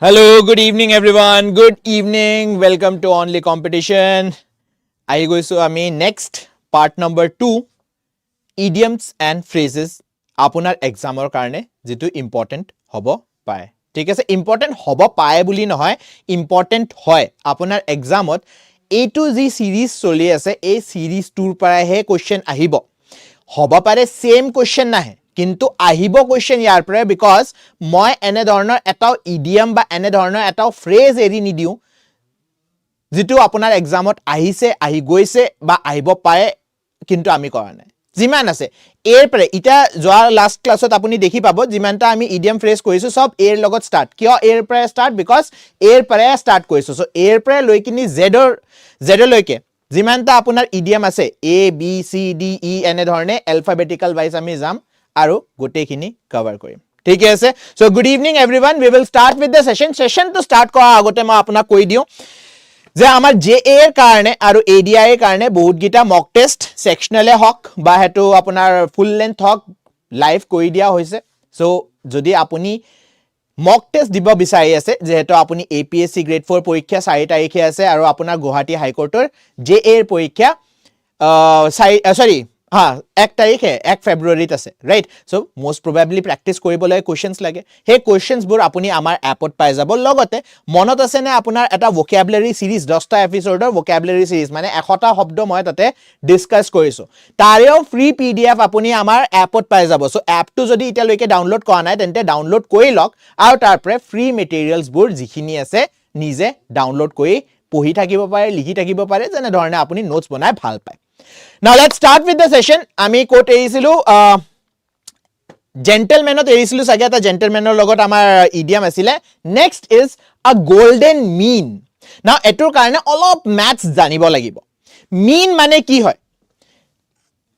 Hello, good evening everyone. Good evening. Welcome to Only Competition. I go so ami next part number 2 idioms and phrases আপোনাৰ এক্সামৰ কাৰণে যেটো important হ'ব পায় ঠিক আছে ইম্পৰ্টেন্ট হ'ব পায় বুলি নহয় ইম্পৰ্টেন্ট হয় আপোনাৰ এক্সামত এইটো যি সিৰিজ চলি আছে এই সিৰিজ টুৰ পৰাহে কোৱেশ্চন আহিব হ'ব পাৰে সেম কোৱেশ্চন নাহে কিন্তু আহিব কোৱেশ্চন ইয়াৰ পৰা বিকজ মই এনে ধৰণৰ এটা ইডিয়াম বা এনে ধৰণৰ এটা ফ্ৰেজ এৰি নিদিও যেটো আপোনাৰ এক্সামত আহিছে আহি গৈছে বা আহিব পাৰে কিন্তু আমি কৰা নাই জিমান আছে এৰ পৰা ইটা যোৱা লাষ্ট ক্লাছত আপুনি দেখি পাব জিমানটা আমি ইডিয়াম ফ্ৰেজ কৰিছো সব এৰ লগত স্টাৰ্ট কিয় এৰ পৰা স্টাৰ্ট বিকজ এৰ পৰা স্টাৰ্ট কৰিছো সো এৰ পৰা লৈ কিনি জেড লৈকে জিমানটা আপোনাৰ ইডিয়াম আছে A B C D E এনে ধৰণে এলফাবেটিক্যাল ওয়াইজ আমি যাম আৰু গোটেইখিনি কভাৰ কৰিম ঠিক আছে so good evening everyone we will start with the session to start কৰা আগতে মই আপোনাক কৈ দিও যে আমাৰ জেএ এৰ কাৰণে আৰু এডিআই এৰ কাৰণে বহুত গিটা মক টেষ্ট সেকশনালে হক বা হেতু আপোনাৰ ফুল লেন্থ হক লাইভ কৰি দিয়া হৈছে সো যদি আপুনি মক টেষ্ট দিব বিচাৰি আছে যেহেতু আপুনি এপিএসসি গ্ৰেড 4 পৰীক্ষা 4 তাৰিখে আছে আৰু আপোনাৰ গুৱাহাটী হাইকোৰ্টৰ জেএ এৰ পৰীক্ষা সৰি হ্যাঁ 1 তাৰিখে 1 ফেব্ৰুৱাৰীত আছে ৰাইট সো মোস্ট প্ৰবাবলি প্ৰ্যাকটিস কৰিবলৈ কোৱেশ্চনস লাগে হে কোৱেশ্চনস বোৰ আপুনি আমাৰ এপত পাই যাব লগতে মনত আছে নে আপোনাৰ এটা ভোকাবুলাৰি সিৰিজ 10টা এপিসোডৰ ভোকাবুলাৰি সিৰিজ মানে 100টা শব্দ মই তাতে ডিসকাস কৰিছো তাৰেও ফ্ৰী পিডিএফ আপুনি আমাৰ এপত পাই যাব সো এপটো যদি ইটা লৈকে ডাউনলোড কৰা নাই তেন্তে ডাউনলোড কৰি লওক আৰু তাৰ পৰা ফ্ৰী মেটেৰিয়েলস বোৰ যিখিনি আছে নিজে ডাউনলোড কৰি পঢ়ি থাকিব পাৰে লিখি থাকিব পাৰে যেনে ধৰণে আপুনি নোটস বনাই ভাল পায় Now let's start with the session. আমি কোট এৰিছিলো জেন্টলম্যানত এৰিছিলো সাগে এটা জেন্টলম্যানৰ লগত আমাৰ ইডিয়াম আছিল নেক্সট ইজ আ গোল্ডেন মিন নাও এটোৰ কাৰণে অলপ ম্যাথছ জানিব লাগিব মিন মানে কি হয়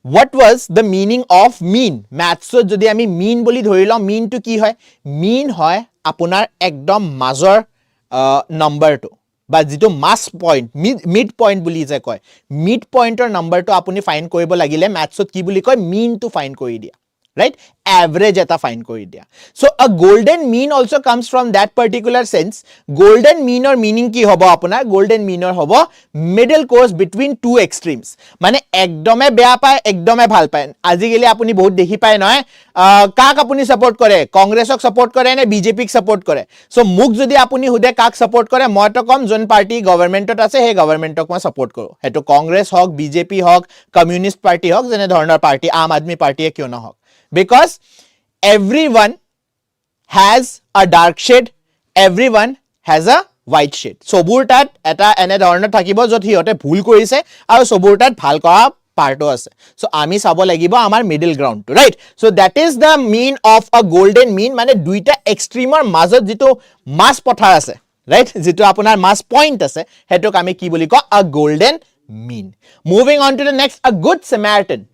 What was the meaning of mean ম্যাথছত যদি আমি মিন বুলি ধৰি লওঁ মিনটো কি হয় মিন হয় আপোনাৰ একদম মাজৰ নম্বৰটো বা যেটো মাস পয়েন্ট মিড পয়েন্ট বুলি যে কয় মিড পয়েন্টৰ নম্বৰটো আপুনি ফাইন্ড কৰিব লাগিলে ম্যাথছত কি বুলি কয় মিন টু ফাইন্ড কৰি দিয়া right average eta find kori dia so a golden mean also comes from that particular sense golden mean or meaning ki hobo apunar golden mean or hobo middle course between two extremes mane ekdome beya pae ekdome bhal pae ajigeli apuni bahut dekhi pae noy kak apuni support kore congress ok support kore ne bjp k support kore so muk jodi apuni hude kak support kore moi to kom jon party government ot ase he government ok moi support koru hetu congress hok bjp hok communist party hok jene dhoroner party aam admi party e kyo na hok because everyone has a dark shade everyone has a white shade sobur tat eta ene dhoroner thakibo jot hiote bhul korise aru sobur tat bhal kora parto ase so ami sabo lagibo amar middle ground to right so that is the mean of a golden mean mane duita extreme or majot jito mass pothar ase right jito apunar mass point ase hetok ami ki boli ko a golden mean moving on to the next a good samaritan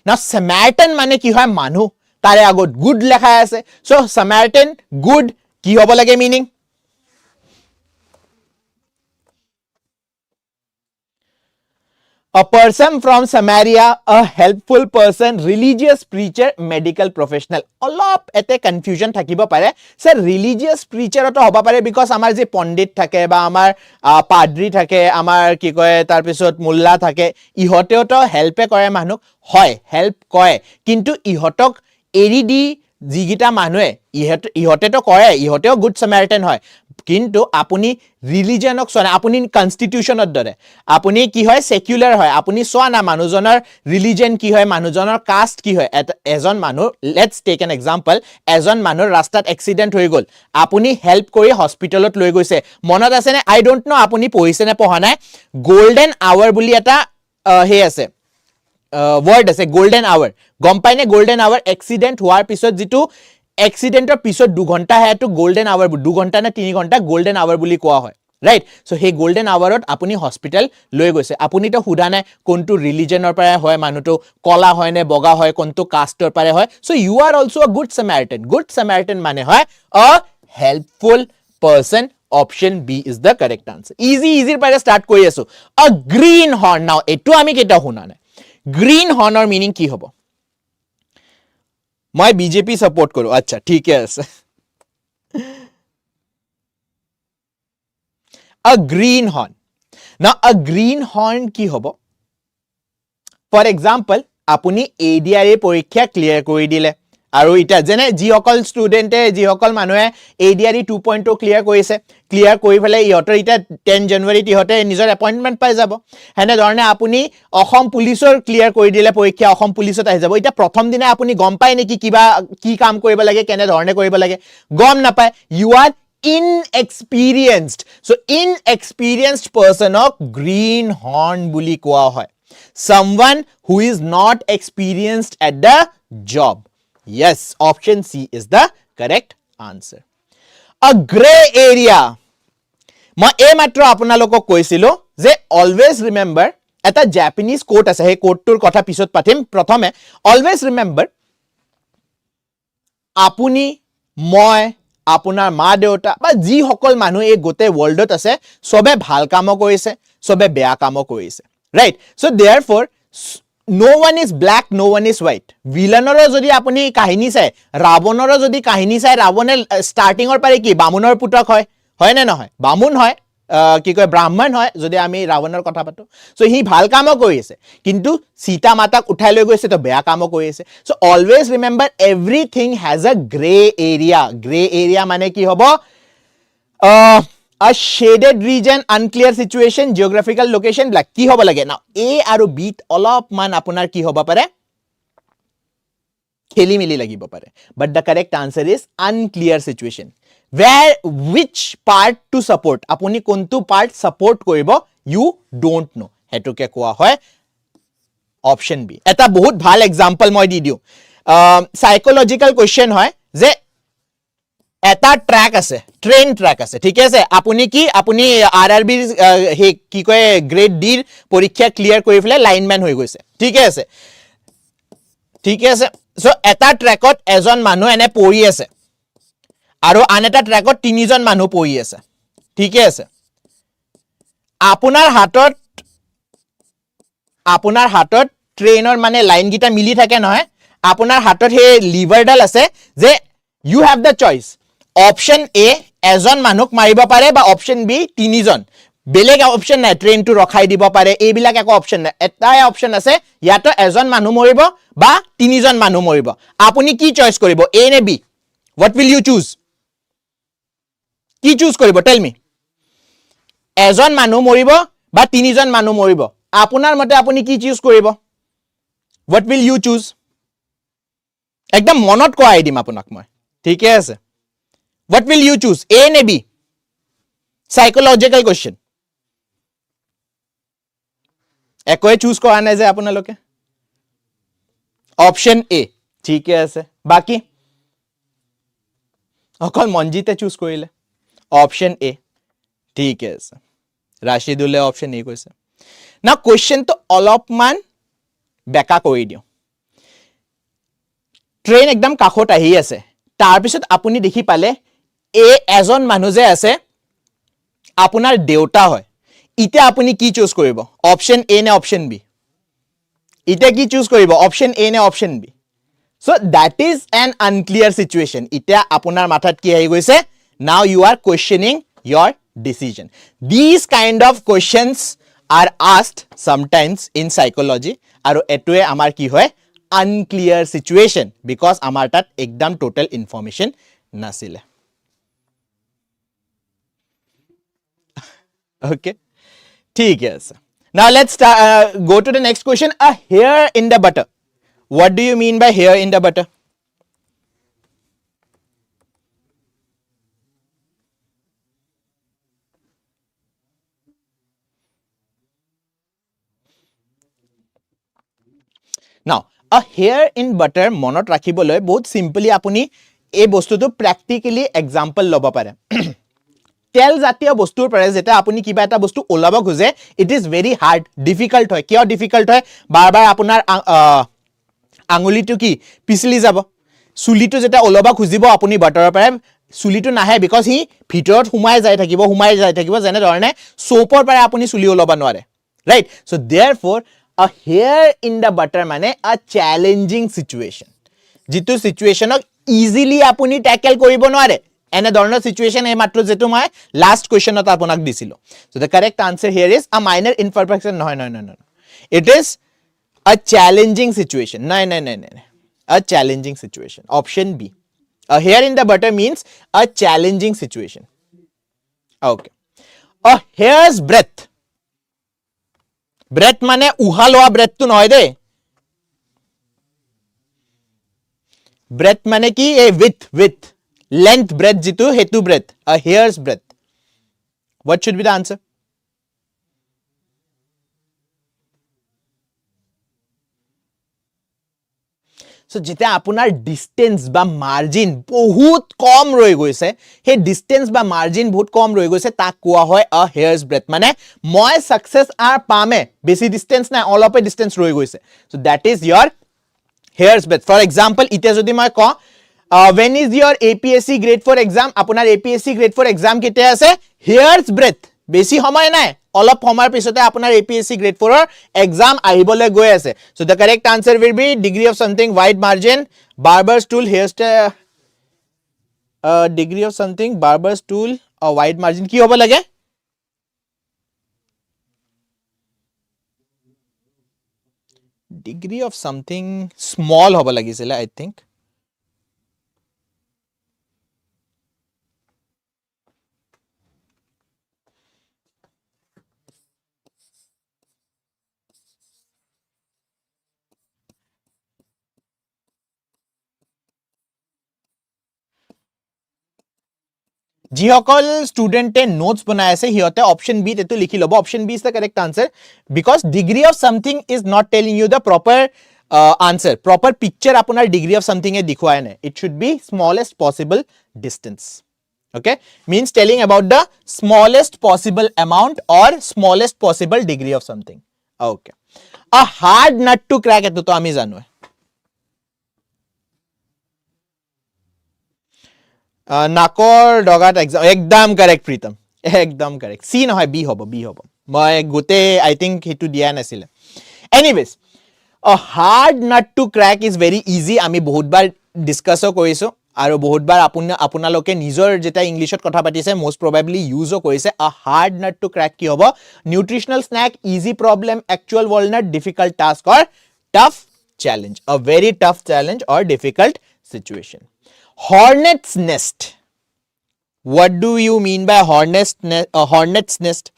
now samaritan mane ki hoy manu tare agot good lekha ase so samaritan good ki hobo lage meaning a person from Samaria a helpful person religious preacher medical professional olop ete confusion thakibo pare sir religious preacher to hoba pare because amar je pandit thake ba amar padri thake amar ki koy tar pisot mulla thake ihoteo to help e kore manuk hoy help koy kintu ihotok eri di jigita manue ihote to kore ihoteo good samaritan hoy কিন্তু আপুনি রিলিজিয়নক সনে আপুনি কনস্টিটিউশনত দৰে আপুনি কি হয় secular হয় আপুনি সোৱা না মানুহজনৰ ৰিলিজিয়ন কি হয় মানুহজনৰ কাষ্ট কি হয় এজন মানুহ লেটস টেক এন এক্সাম্পল এজন মানুহ ৰাস্তাত এক্সিডেন্ট হৈ গল আপুনি হেল্প কৰি হস্পিটেলত লৈ গৈছে মনত আছে নে আই ডোন্ট নো আপুনি পঢ়িছে নে পঢ়া নাই গোল্ডেন আৱাৰ বুলি এটা হে আছে word আছে golden hour গম পাই নে golden hour accident হোৱাৰ পিছত যেটো accidentor পিছত 2 ঘন্টা হে তো golden hour 2 ঘন্টা না 3 ঘন্টা golden hour বুলি কোৱা হয় right so he golden hour ot apuni hospital লৈ গৈছে আপুনি তো হুদা নাই কোনটো ৰিলিজিয়নৰ পৰা হয় মানুহটো কলা হয় নে বগা হয় কোনটো কাষ্টৰ পৰা হয় so you are also a good samaritan মানে হয় a helpful person option b is the correct answer easy para start কৰি আছো a green horn now এটো আমি কেটা শুনা নাই green horn or meaning কি হ'ব মই বিজেপি সাপোর্ট কৰো আচ্ছা ঠিক আছে A greenhorn. Now, a greenhorn কি হ'ব? For example, আপুনি ADRA পৰীক্ষা ক্লিয়াৰ কৰি দিলে আৰু এটা যেনে যিসকল ষ্টুডেণ্টে যিসকল মানুহে ADRA 2.0 ক্লিয়াৰ কৰিছে ক্লিয়াৰ কৰি পেলাই ইহঁতৰ এটা 10 জানুৱাৰীত ইহঁতে নিজৰ এপইণ্টমেণ্ট পাই যাব হেনে ধৰণে আপুনি অসম পুলিচৰ ক্লিয়াৰ কৰি দিলে পৰীক্ষা অসম পুলিচত আহি যাব এটা প্ৰথম দিনা আপুনি গম পায় নেকি কিবা কি কাম কৰিব লাগে কেনে ধৰণে কৰিব লাগে গম নাপায় you are inexperienced so inexperienced person of greenhorn বুলি কোৱা হয় someone who is not experienced at the job yes option C is the correct answer a gray area মই এই মাত্ৰ আপোনালোকক কৈছিলো যে always remember এটা জাপানিজ কোট আছে সেই কোটটোৰ কথা পিছত পাতিম প্ৰথমে always remember আপুনি মই আপোনাৰ মা দেউতা বা যি সকল মানুহ এই গোটে ওয়াৰ্ল্ডত আছে সবে ভাল কাম কৰিছে সবে বেয়া কাম কৰিছে right so therefore no one is black no one is white villainor jodi apuni kahini sai ravonor jodi kahini sai ravone starting or pare ki bamunor putok hoy na noy bamun hoy কি কয় ব্ৰাহ্মণ হয় যদি আমি ৰাৱণৰ কথা পাতো so he ভাল কাম কৰিছে কিন্তু সীতা মাতাক উঠাই লৈ গৈছে তো বেয়া কাম কৰিছে so always remember everything has a grey area মানে কি হ'ব a shaded region unclear situation geographical location black ki hoba lage now a aru b olop man apunar ki hoba pare kheli mili lagibo pare but the correct answer is unclear situation where which part to support apuni kontu part support koribo you don't know hetu ke koa hoy option b eta bahut bhal example moi di diu psychological question hoy je এটা track আছে train track আছে ঠিক আছে আপুনি কি আপুনি RRB হে কি কয় গ্রেড ডি পরীক্ষা ক্লিয়ার কৰি ফলে লাইনম্যান হৈ গৈছে ঠিক আছে সো এটা ট্ৰ্যাকত এজন মানুহ এনে পৰি আছে আৰু আন এটা ট্ৰ্যাকত তিনিজন মানুহ পৰি আছে ঠিক আছে আপোনাৰ হাতত ট্ৰেইনৰ মানে লাইন গিটা মিলি থাকে নহয় আপোনাৰ হাতত হে লিভাৰডাল আছে যে you have the choice option a এজন মানুহক মাৰিব পাৰে বা option b তিনিজন বেলেগ অপচন নাই ট্ৰেইন টু ৰখাই দিব পাৰে এইবিলাক এক অপচন নাই এটাই অপচন আছে ইয়াতো এজন মানুহ মৰিব বা তিনিজন মানুহ মৰিব আপুনি কি চয়েস কৰিব a নে b what will you choose কি চুজ কৰিব টেল মি এজন মানুহ মৰিব বা তিনিজন মানুহ মৰিব আপোনাৰ মতে আপুনি কি চুজ কৰিব what will you choose একদম মনত কোৱাই দিম আপোনাক মই ঠিক আছে what will you choose a নে b psychological question একোৱে চুজ কৰা নাই যে আপোনালোকে অপশন a ঠিক আছে বাকি অকল মনজিতে চুজ কৰিলে অপশন a ঠিক আছে ৰাশিদুলে অপশন a কৈছে না কোৱেশ্চন তো অলপমান বেকা কৰি দিও ট্ৰেইন একদম কাখত আহি আছে তাৰ পিছত আপুনি দেখি পালে এজন মানুহ যে আছে আপোনাৰ দেউতা হয় ইতে আপুনি কি চুজ কৰিব অপশন a নে অপশন b ইতে কি চুজ কৰিব অপশন a নে option b so that is an unclear situation ইতে আপোনাৰ মাথাত কি আহি গৈছে now you are questioning your decision these kind of questions are asked sometimes in psychology আৰু এটোৱে আমাৰ কি হয় unclear situation because amar tat ekdam total information nasile okay theek hai sir now let's go to the next question a hair in the butter what do you mean by hair in the butter now a hair in butter monot rakhiboloi bahut simply apuni ei bostu to practically example loba pare tel jatiya bostur pare jeta apuni kiba eta bostu olaba khuje it is very hard difficult hoy kyo difficult hoy bar bar apunar anguli to ki pisili jabo suli to jeta olaba khujibo apuni butter pare suli to nahe because he bhitorot humai jai thakibo jene dorne soapor pare apuni suli olaba nware right so therefore a hair in the butter mane a challenging situation jitu situation ok easily apuni tackle koribo nware এনে ধৰণৰ situation এই মাত্ৰ যেটো মই last কোৱেশ্চনত আপোনাক দিছিলো so the correct answer here is a minor imperfection নহয় it is a challenging situation no a challenging situation option B a hair in the butter means a challenging situation okay a hair's breadth mane uha loa breadth tu noy de breadth mane ki a width length breadth jitu hetu breadth a hair's breadth what should be the answer so jete apunar distance ba margin bahut kom roi goise he distance ba margin bahut kom roi goise tak koa hoy a hair's breadth mane moi success ar pame besi distance na all of a distance roi goise so that is your hair's breadth for example ite jodi moi ko when is your APSC grade 4 exam apunar APSC grade 4 exam kete ase hair's breadth besi homoy nai all of homer pisote apunar APSC grade 4 or exam ahibole goi ase so the correct answer will be degree of something wide margin barber's tool hairstyle degree of something barber's tool or wide margin ki hobo lage degree of something small hobo lagisile I think যিসকল স্টুডেন্টে notes বনাই আছে হিয়তে option B তেটো লিখি লব option B is the correct answer because degree of something is not telling you the proper answer proper picture আপনার degree of something এ দিখুৱাই নাই it should be smallest possible distance okay means telling about the smallest possible amount or smallest possible degree of something okay a hard nut to crack eto to ami janu নাকৰ ডগাত exam একদম correct Pritam একদম correct সি নহয় B হ'ব মই গোটে আই think হেতু দিয়া নাছিলে anyways a hard nut to crack is very easy আমি বহুতবাৰ ডিসকাসো কৰিছো আৰু বহুতবাৰ আপোনালোকে নিজৰ যেটা ইংলিশত কথা পাতিছে most probably use কৰিছে a hard nut to crack কি হ'ব nutritional snack easy problem actual walnut difficult task or tough challenge a very tough challenge or difficult situation hornet's nest what do you mean by hornet's nest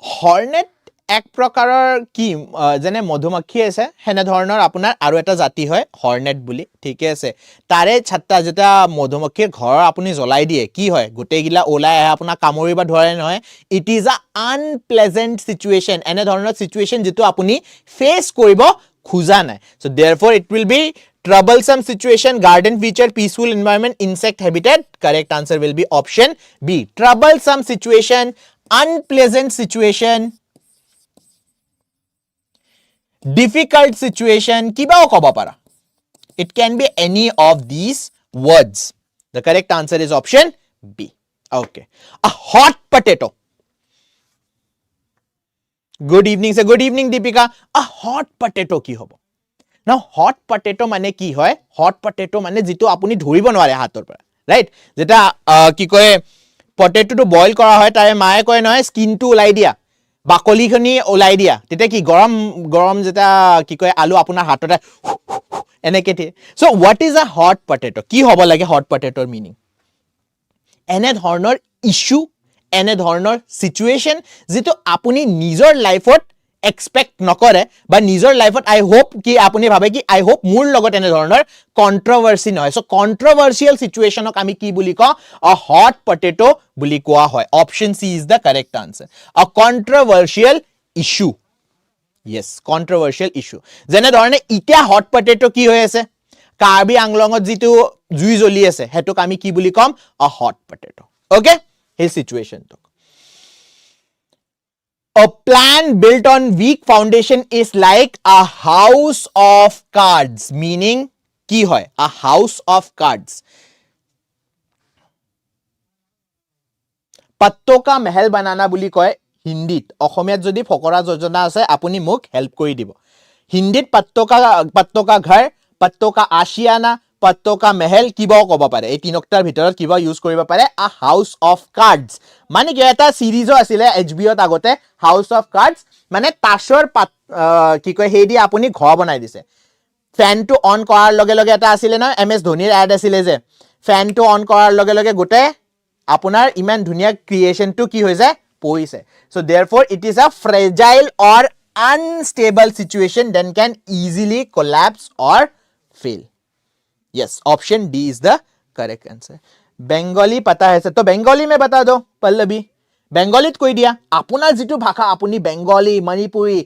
হৰ্নেট এক প্ৰকাৰৰ কি যেনে মধুমাখি আছে হেনে ধৰণৰ আপোনাৰ আৰু এটা জাতি হয় হৰ্নেট বুলি ঠিকে আছে তাৰে ছাত্তা যেটা মধুমাখিৰ ঘৰ আপুনি জ্বলাই দিয়ে কি হয় গোটেইগিলা ওলাই আহে আপোনাৰ কামুৰিবা ধৰে নহয় ইট ইজ আ আনপ্লেজেন্ট সিচুৱেচন এনে ধৰণৰ সিচুৱেচন যেটো আপুনি ফেস কৰিব খুজা নাই so therefore it will be troublesome situation garden feature peaceful environment insect habitat correct answer will be option B troublesome situation unpleasant situation difficult situation kibao koba para it can be any of these words the correct answer is option B okay a hot potato good evening sir good evening Deepika a hot potato ki hobo now hot potato mane ki hoy hot potato mane jitu apuni dhuribo nware hator para right jeta ki koy potato to boil kora hoy tare mae koy noy skin to ulai dia bakoli khoni ulai dia tete ki gorom jeta ki koy alu apunar hatota eneke the so what is a hot potato ki hobo lage hot potato meaning ene dhornor issue ene dhornor situation jitu apuni nijor life ot expect নকৰে বা নিজৰ লাইফত আই hope কি আপুনি ভাবে কি আই hope মোৰ লগত এনে ধৰণৰ কন্ট্ৰোভাৰ্সি নহয় সো কন্ট্ৰোভাৰ্সিয়াল সিচুৱেচনক আমি কি বুলি কওঁ আ হট পটেটো বুলি কোৱা হয় option C is the correct answer a controversial issue yes controversial issue যেনে ধৰণে ইটা হট পটেটো কি হৈ আছে কাৰ্বি আংলঙত জিতু জুই জ্বলি আছে হেতুক আমি কি বুলি কম আ হট পটেটো ওকে হে সিচুৱেচন তো a plan built on weak foundation is like a house of cards meaning ki hoy a house of cards पत्तों का महल बनाना বুলি কয় হিন্দীত অসমীয়াত যদি ফকৰা যোজনা আছে আপুনি মোক হেল্প কৰি দিব হিন্দীত पत्तों का घर पत्तों का आशियाना पत्तों का महल কিবাও ক'ব পাৰে এই তিনটাৰ ভিতৰত কিবা ইউজ কৰিব পাৰে আ হাউস অফ কাৰ্ডছ মানে কি এটা সিৰিজও আছিলে এইচবিওত আগতে হাউস অফ কাৰ্ডছ মানে তাছৰ কি কয় হেদি আপুনি ঘৰ বনাই দিছে ফ্যানটো অন কৰাৰ লগে লগে এটা আছিলে না এমএস ধোনিৰ এড আছিলে যে ফ্যানটো অন কৰাৰ লগে লগে গোটে আপোনাৰ ইমান ধুনিয়া ক্ৰিয়েশনটো কি হৈ যায় পইছে so therefore it is a fragile or unstable situation then can easily collapse or fail yes option D is the correct answer bengali pata hai to bengali mein bata do pallavi bengalit koi dia apunar jitu bhasha apuni bengali manipuri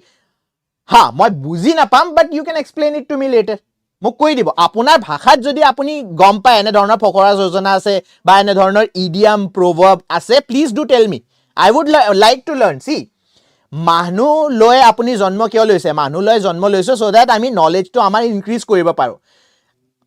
ha moi buji na pam but you can explain it to me later মোক কৈ দিব আপোনাৰ ভাষাত যদি আপুনি গম পায় এনে ধৰণৰ ফকৰা যোজনা আছে বা এনে ধৰণৰ ইডিয়াম প্ৰভাব আছে please do tell me I would like to learn সি মানুহ লৈ আপুনি জন্ম কিয় লৈছে মানুহ লৈ জন্ম লৈছে সো দ্যাট আমি নলেজটো আমাৰ ইনক্ৰিজ কৰিব পাৰো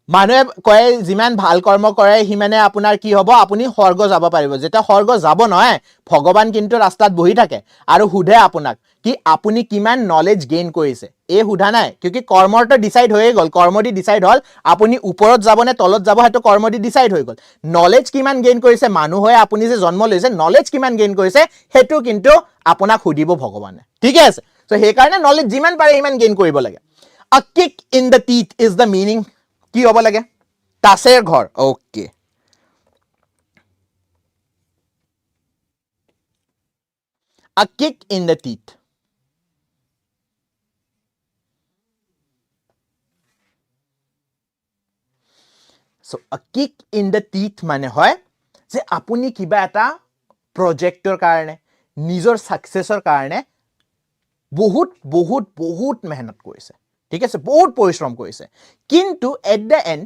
মানুহে কয় যিমান ভাল কৰ্ম কৰে হিমানে আপোনাৰ কি হ'ব আপুনি স্বৰ্গ যাব পাৰিব যেটা স্বৰ্গ যাব নহয় ভগৱান কিন্তু ৰাস্তাত বহি থাকে আৰু হুধে আপোনাক কি আপুনি কিমান নলেজ গেইন কৰিছে এই হুধা নাই কিউকি কৰ্মটো ডিসাইড হৈ গল কৰ্মটি ডিসাইড হল আপুনি ওপৰত যাব নে তলত যাব হেতু কৰ্মটি ডিসাইড হৈ গল নলেজ কিমান গেইন কৰিছে মানুহ হৈ আপুনি যে জন্ম লৈছে নলেজ কিমান গেইন কৰিছে হেতু কিন্তু আপোনাক হুদিব ভগৱানে ঠিক আছে সো হে কাৰণে নলেজ যিমান পাৰে ইমান গেইন কৰিব লাগে আ kick in the teeth is the meaning কি হ'ব লাগে তাসেৰ ঘৰ okay a kick in the teeth so a kick in the teeth মানে হয় যে আপুনি কিবা এটা প্ৰজেক্টৰ কাৰণে নিজৰ সাকসেসৰ কাৰণে বহুত বহুত বহুত মেহনত কৰিছে ঠিক আছে বহুত পৰিশ্ৰম কৰিছে কিন্তু at the end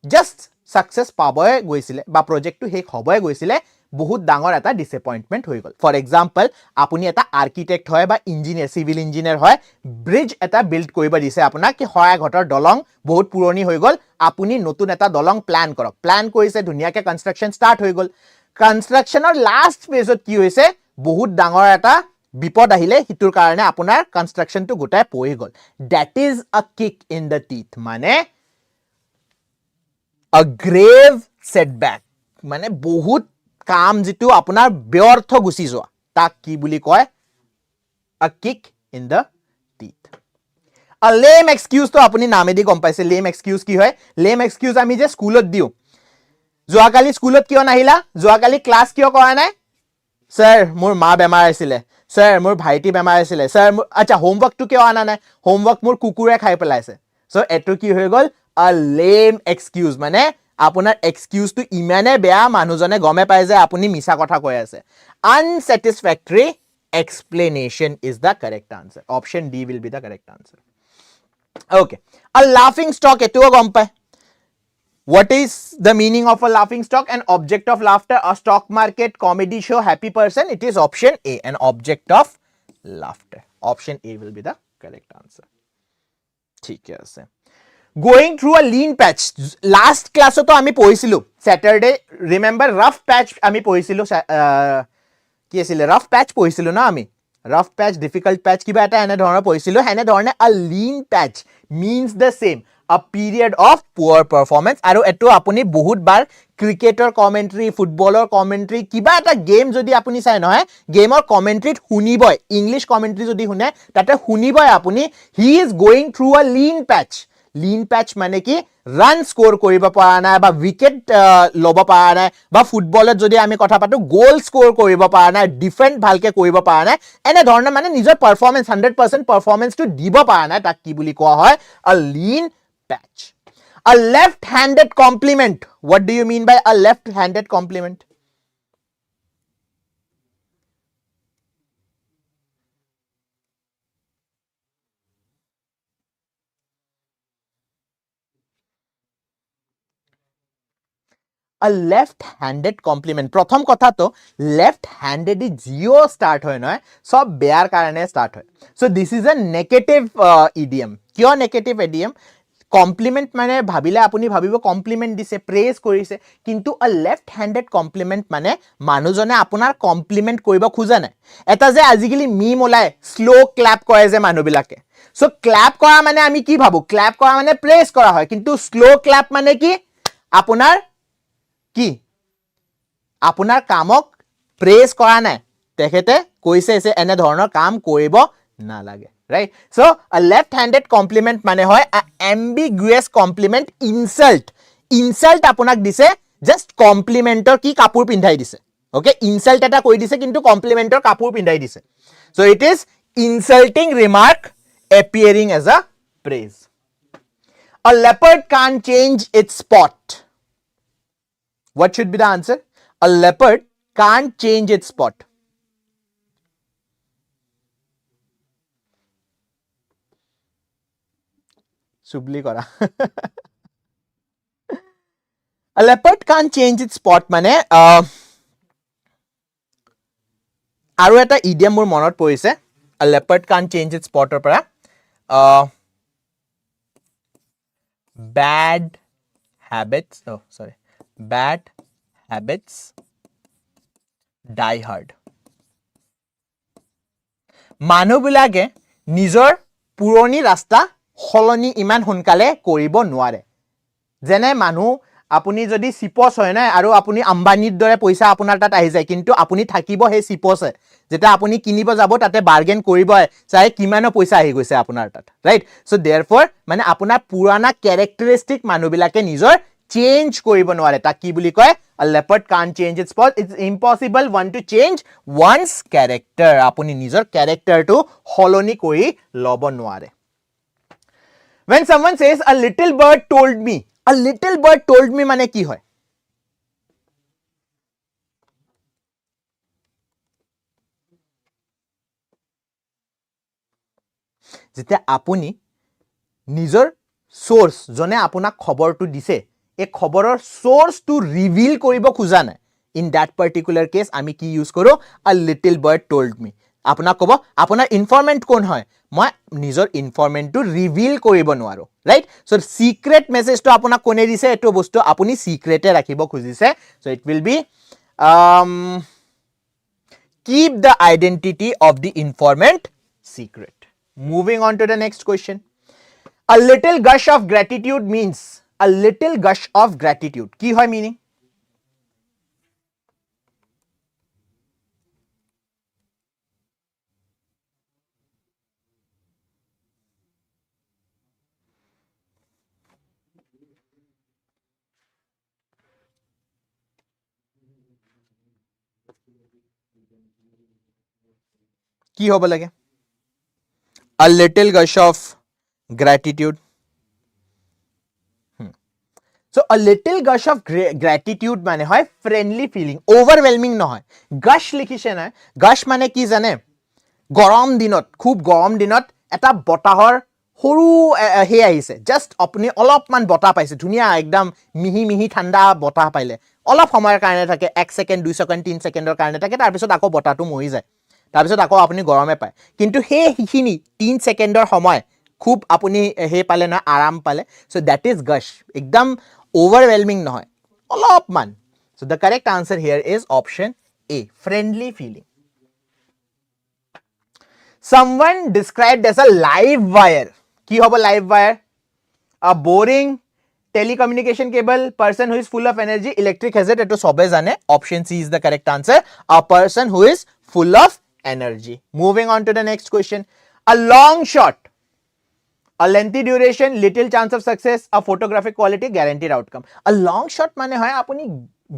just success পাবয়ে গৈছিলে বা প্ৰজেক্টটো শেষ হ'বয়ে গৈছিলে বহুত ডাঙৰ এটা ডিসএপয়েন্টমেন্ট হৈ গল ফৰ এক্সাম্পল আপুনি এটা আৰ্কিটেক্ট হয় বা ইঞ্জিনিয়াৰ সিভিল ইঞ্জিনিয়াৰ হয় ব্ৰিজ এটা বিল্ড কৰিব দিছে আপোনাক কি হয়া ঘৰৰ দলং বহুত পুৰণি হৈ গল আপুনি নতুন এটা দলং প্ল্যান কৰক প্ল্যান কৰিছে ধুনিয়াকে কনস্ট্ৰাকশন ষ্টাৰ্ট হৈ গল কনস্ট্ৰাকশনৰ লাষ্ট ফেজত কি হৈছে বহুত ডাঙৰ এটা বিপদ আহিলে হিতুৰ কাৰণে আপোনাৰ কনস্ট্ৰাকশনটো গোটাই পৰি গল that is a kick in the teeth মানে a grave setback মানে বহুত কাম যেটো আপোনাৰ ব্যৰ্থ গুছি যোৱা তাক কি বুলি কয় a kick in the teeth a lame excuse তো আপুনি নামেদি গম পাইছে lame excuse কি হয় lame excuse আমি যে স্কুলত দিও যোৱাকালি স্কুলত কিয় নাহিলা যোৱাকালি ক্লাছ কিয় কৰা নাই স্যাৰ মোৰ মা বেমাৰ আছিলে স্যাৰ মোৰ ভাইটি বেমাৰ আছিলে স্যাৰ আচ্ছা হোমৱৰ্ক তো কিয় আনা নাই হোমৱৰ্ক মোৰ কুকুৰে খাই পেলাইছে সো এটো কি হৈ গল a lame excuse মানে আপোনাৰ এক্সকিউজ টু ইমানে বেয়া মানুহজনে গমে পায় যে আপুনি মিছা কথা কৈ আছে unsatisfactory explanation is the correct answer option D will be the correct answer okay a laughing stock eto gom paয় what is the meaning of a laughing stock an object of laughter a stock market comedy show happy person it is option A an object of laughter option A will be the correct answer ঠিক আছে going through a lean patch last class to ami poisilu saturday remember rough patch ami poisilu ki asile rough patch poisilu na ami rough patch difficult patch kiba eta ene dhoroner poisilu hene dhorone a lean patch means the same a period of poor performance aru eto apuni bahut bar cricketer commentary footballer commentary kiba eta game jodi apuni sai noy game or commentary huniboy english commentary jodi hune tate huniboy apuni he is going through a lean patch lean patch মানে কি run score কৰিব পৰা নাই বা wicket লব পৰা নাই বা ফুটবলত যদি আমি কথা পাতো গোল স্কোৰ কৰিব পৰা নাই ডিফেন্ড ভালকে কৰিব পৰা নাই এনে ধৰণৰ মানে নিজৰ পাৰফৰম্যান্স 100% পাৰফৰম্যান্স টু দিব পৰা নাই তাক কি বুলি কোৱা হয় a lean patch a left handed compliment what do you mean by a left handed compliment a left handed compliment prothom kotha to left handed geo start hoy noy sob bear karone start hoy so this is a negative idiom kyo negative idiom compliment মানে ভাবিলে আপুনি ভাবিব complement দিছে praise কৰিছে কিন্তু a left handed complement মানে মানুহজনে আপোনাৰ কমপ্লিমেন্ট কৰিব খোজা নাই এটা যে আজিকালি মিম ওলাই স্লো ক্ল্যাপ কৰে যে মানুহবিলাকে সো ক্ল্যাপ কৰা মানে আমি কি ভাবো ক্ল্যাপ কৰা মানে প্ৰেজ কৰা হয় কিন্তু স্লো ক্ল্যাপ মানে কি আপোনাৰ কি আপোনাৰ কামক প্ৰেজ কৰা নাই তেখেতে কৈছে যে এনে ধৰণৰ কাম কৰিব নালাগে right so a left handed compliment mane hoy a ambiguous compliment insult apunak dise just complimentor ki kapur pindhai dise okay insult eta koi dise kintu complimentor kapur pindhai dise so it is insulting remark appearing as a praise a leopard can't change its spot what should be the answer a leopard can't change its spot Subli kora. A leopard can't change its spot mane aru eta idiom mur monot porise a leopard can't change its spot or para bad habits die hard manu bilage nijor puroni rasta হলনি ইমান হুনকালে কৰিব নোৱাৰে যেনে মানুহ আপুনি যদি সিপস হয় না আৰু আপুনি আম্বানিৰ দৰে পইচা আপোনাৰ তাত আহি যায় কিন্তু আপুনি থাকিব হে সিপসে যেটা আপুনি কিনিব যাব তাতে বাৰ্গেন কৰিব চাই কিমানো পইচা আহি গৈছে আপোনাৰ তাত ৰাইট সো देयरफॉर মানে আপোনাৰ পুৰানা ক্যাৰেক্টাৰিষ্টিক মানুহবিলাকে নিজৰ চেঞ্জ কৰিব নোৱাৰে তা কি বুলি কয় a leopard can't change its spot it's impossible one to change one's character আপুনি নিজৰ ক্যাৰেক্টাৰটো হলনি কৰি লব নোৱাৰে When someone says a little bird told me mane ki hoy jete apuni nijor source jone apunak khobor tu dise e khoboror source to reveal koribo khuja na in that particular case ami ki use koro a little bird told me আপোনাক কব আপোনাৰ ইনফৰমেন্ট কোন হয় মই নিজৰ ইনফৰমেন্টটো reveal কৰিব নোৱাৰো right so secret মেসেজটো আপোনাক কোনে দিছে এটো বস্তু আপুনি সিক্ৰেটে ৰাখিব খুজিছে so it will be keep the identity of the informant secret moving on to the next question a little gush of gratitude means a little gush of gratitude কি হয় meaning কি হ'ব লাগে a little gush of gratitude so a little gush of gratitude mane hoy friendly feeling overwhelming nohoy gush likhiche na gush mane ki jane gorom dinot khub gorom dinot eta botahor horu he ahise just apni olopman bota paise dhunia ekdam mihi mihi thanda bota paile olop samoyar karone thake 1 second 2 second 3 secondor karone thake tar pisot ako bota tu moi jay tar pisot ako apni gorome paয় kintu he hini 3 secondor samoy khub apni he pale na aram pale so that is gush ekdam overwhelming nohoy olopman so the correct answer here is option A friendly feeling someone described as a live wire ki hobo live wire a boring telecommunication cable person who is full of energy electric hazard eto sobe jane option C is the correct answer a person who is full of energy moving on to the next question a long shot a lengthy duration little chance of success a photographic quality guaranteed outcome a long shot mane hoy apuni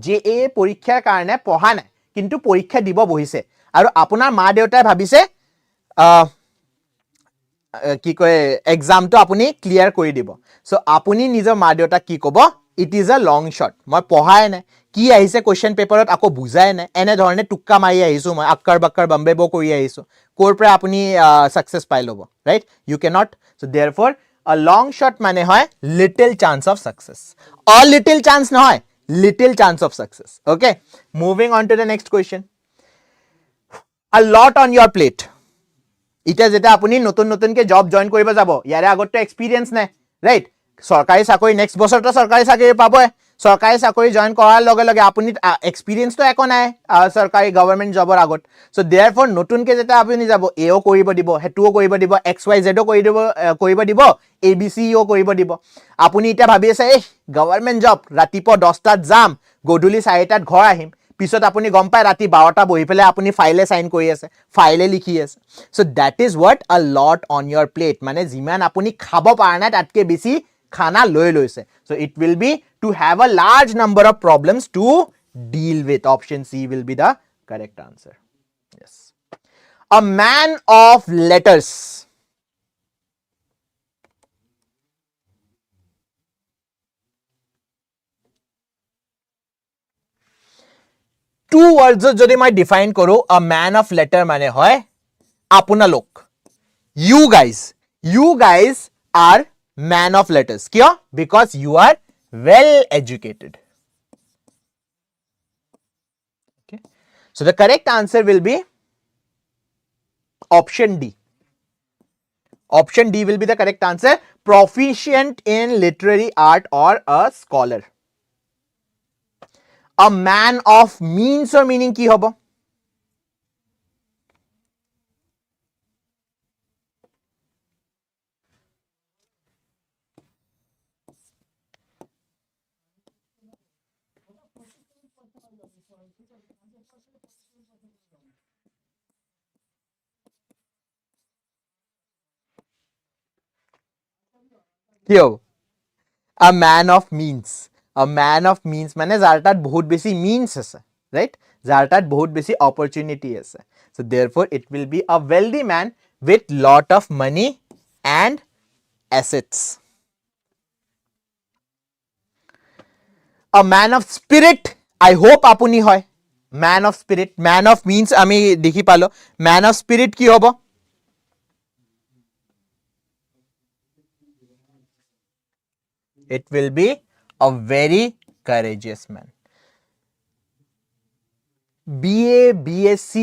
JA পৰীক্ষাৰ কাৰণে পঢ়া নাই কিন্তু পৰীক্ষা দিব বহিছে আৰু আপোনাৰ মা দেউতাই ভাবিছে কি কয় এক্সামটো আপুনি ক্লিয়াৰ কৰি দিব সো আপুনি নিজৰ মা দেউতাক কি ক'ব it is a long shot মই পঢ়াই নাই কি আহিছে কোৱেশ্চন পেপাৰত আকৌ বুজাই নাই এনে ধৰণে টুক্কা মাৰি আহিছো মই আক্কাৰ বাক্কাৰ বম্বে বো কৰি আহিছো কোৰ পৰা আপুনি সাকসেস পাই লব right you can not so therefore a long shot mane hoy little chance of success or little chance নহয় little chance of success okay moving on to the next question a lot on your plate এটা যেটা আপুনি নতুন নতুন কে job join কৰিব যাব ইয়াৰে আগত এক্সপেৰিয়েন্স নাই ৰাইট চৰকাৰী চাকৰি নেক্সট বছৰটো চৰকাৰী চাকৰি পাবই চৰকাৰী চাকৰি জয়েন কৰাৰ লগে লগে আপুনি এক্সপিৰিয়েন্সটো একো নাই চৰকাৰী গভৰ্ণমেণ্ট জবৰ আগত সো দেয়াৰফৰ নতুনকে যেতিয়া আপুনি যাব এও কৰিব দিব হেতুও কৰিব দিব XYZ কৰিব দিব ABCও কৰিব দিব আপুনি এটা ভাবি আছে এই গভৰ্ণমেণ্ট জব ৰাতিপুৱা 10টাত যাম গধূলি 4টাত ঘৰ আহিম পিছত আপুনি গম পায় ৰাতি 12টা বহি পেলাই আপুনি ফাইলে সাইন কৰি আছে ফাইলে লিখি আছে সো দ্যাট ইজ হোৱাট আ লট অন ইয়োৰ প্লেট মানে যিমান আপুনি খাব পাৰা নাই তাতকে বেছি খানা লৈ লৈছে so it will be to have a large number of problems to deal with option C will be the correct answer yes a man of letters two words jodi mai define koru a man of letter mane hoy apunalok you guys are man of letters kya because you are well educated okay so the correct answer will be option D will be the correct answer proficient in literary art or a scholar a man of means or meaning ki hobo ki hobo a man of means মানে যাৰ তাত বহুত বেছি means আছে right যাৰ তাত বহুত বেছি opportunity আছে so therefore it will be a wealthy man with lot of money and assets a man of spirit I hope apuni hoy man of spirit man of means ami dekhi palo man of spirit ki hobo it will be a very courageous man BA BSc